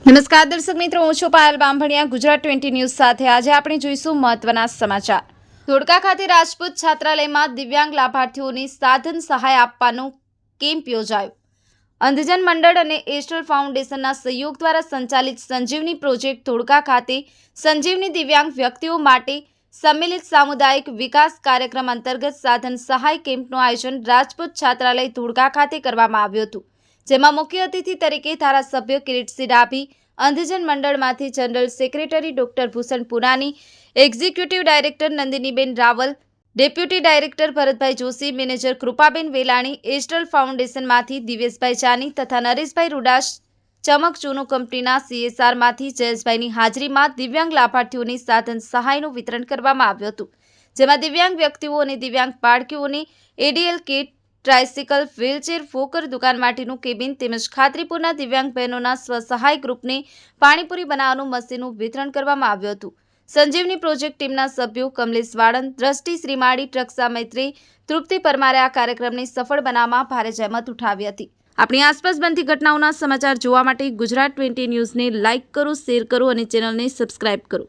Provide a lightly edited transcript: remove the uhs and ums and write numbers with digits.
નમસ્કાર દર્શક મિત્રો, હું છું પાયલ બામભણિયા ગુજરાત 20 ન્યૂઝ સાથે। આજે આપણે જોઈશું મહત્વના સમાચાર। ધોળકા ખાતે રાજપૂત છાત્રાલયમાં દિવ્યાંગ લાભાર્થીઓને સાધન સહાય આપવાનો કેમ્પ યોજાયો। અંધજન મંડળ અને એસ્ટર ફાઉન્ડેશનના સહયોગ દ્વારા સંચાલિત સંજીવની પ્રોજેક્ટ ધોળકા ખાતે સંજીવની દિવ્યાંગ વ્યક્તિઓ માટે सम्मिलित सामुदायिक विकास कार्यक्रम अंतर्गत साधन सहाय केम्पનું આયોજન રાજપૂત છાત્રાલય ધોળકા ખાતે કરવામાં આવ્યું હતું, જેમાં મુખ્ય અતિથિ તરીકે ધારાસભ્ય કિરીટસિંહ ડાભી, અંધજન મંડળમાંથી general secretary doctor Bhushan Punani, executive director Nandiniben Raval, deputy director Bharatbhai Joshi, manager Krupaben Velani, Astral ફાઉન્ડેશનમાંથી દિવેશભાઈ ચાની તથા નરેશભાઈ રૂડાસ, ચમક ચૂનો કંપનીના CSRમાંથી જયેશભાઈની હાજરીમાં દિવ્યાંગ લાભાર્થીઓને સાધન સહાયનું વિતરણ કરવામાં આવ્યું હતું, જેમાં દિવ્યાંગ વ્યક્તિઓ અને દિવ્યાંગ બાળકીઓને ADL કિટ, ટ્રાયસિકલ, વ્હીલચેર, ફોકર, દુકાન માટેનું કેબિન તેમજ ખાતરીપુરના દિવ્યાંગ બહેનોના સ્વસહાય ગ્રુપને પાણીપુરી બનાવવાનું મશીનનું વિતરણ કરવામાં આવ્યું હતું। સંજીવની પ્રોજેક્ટ ટીમના સભ્યો કમલેશ વાળંદ, દ્રષ્ટિ શ્રીમાળી, ટ્રક્ષા મૈત્રી, તૃપ્તિ પરમારે આ કાર્યક્રમને સફળ બનાવવામાં ભારે જહેમત ઉઠાવી હતી। આપણી આસપાસ બનતી ઘટનાઓના સમાચાર જોવા માટે ગુજરાત 20 ન્યૂઝને લાઇક કરો, શેર કરો અને ચેનલને સબસ્ક્રાઇબ કરો।